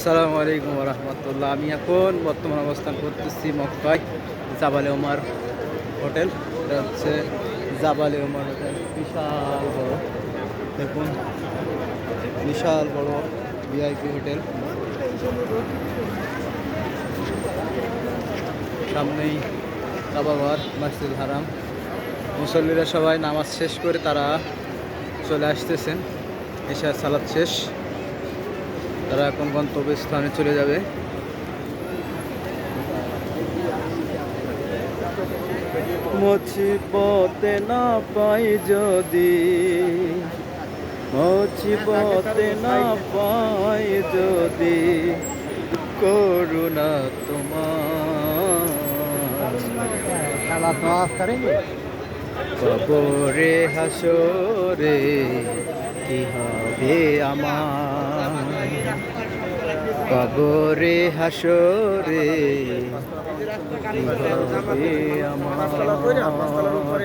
আসসালামু আলাইকুম রহমতুল্লাহ। আমি এখন বর্তমান অবস্থান করতেছি মক্কায় জাবালে ওমর হোটেল। এটা হচ্ছে জাবালে ওমর হোটেল, বিশাল বড়। দেখুন, বিশাল বড় ভিআইপি হোটেল। সামনেই কাবাঘর, মসজিদুল হারাম। মুসল্লিরা সবাই নামাজ শেষ করে তারা চলে আসতেছেন। এশার সালাত শেষ, তারা এখন গন্তব্যস্থানে চলে যাবে। মুছিবতে না পাই যদি, মুছিবতে না পাই যদি, করুণা তোমার। কবরে হাসরে কি হবে আমার, কবরে হাসরে কি হবে আমার।